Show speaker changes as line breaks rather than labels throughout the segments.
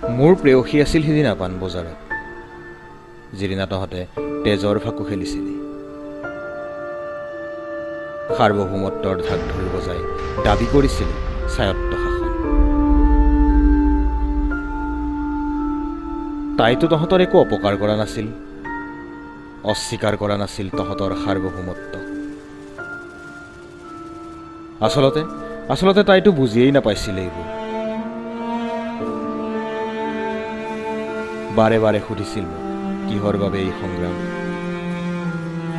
মোৰ প্ৰেয়সী আছিল সিদিনা পাণবজাৰত, যিদিনা তহঁতে তেজৰ ফাকু খেলিছিলি। সাৰ্বভৌমত্বৰ ঢাক ঢোল বজাই দাবী কৰিছিল স্বায়ত্ব শাসন। তাইতো তহঁতৰ একো অপকাৰ কৰা নাছিল, অস্বীকাৰ কৰা নাছিল তহঁতৰ সাৰ্বভৌমত্ব। আচলতে তাইতো বুজিয়েই নাপাইছিল এইবোৰ। বাৰে বাৰে সুধিছিল মোক কিহৰ বাবে এই সংগ্ৰাম।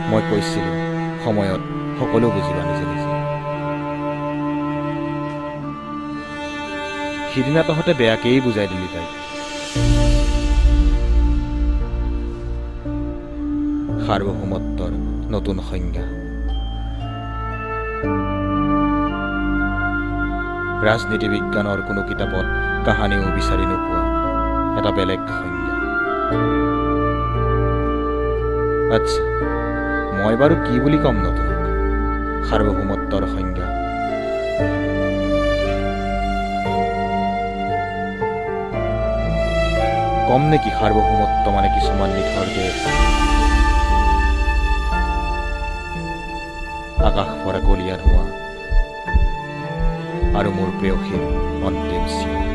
মই কৈছিলোঁ সময়ত সকলো বুজিবা নিজে নিজে। সিদিনা তহঁতে বেয়াকেই বুজাই দিলি তাইক। সাৰ্বভৌমত্বৰ নতুন সংজ্ঞা। ৰাজনীতি বিজ্ঞানৰ কোনো কিতাপত কাহানিও বিচাৰি নোপোৱা এটা বেলেগ সংজ্ঞা। আচ্ছা, মই বাৰু কি বুলি ক'ম নতুনক সাৰ্বভৌমত্বৰ সংজ্ঞা? কম নেকি সাৰ্বভৌমত্ব মানে কিছুমান নিথৰ দেশ, আকাশ ভৰা কলীয়া ধোঁৱা আৰু মোৰ প্ৰেয়সীৰ অন্তিম চিঞৰ।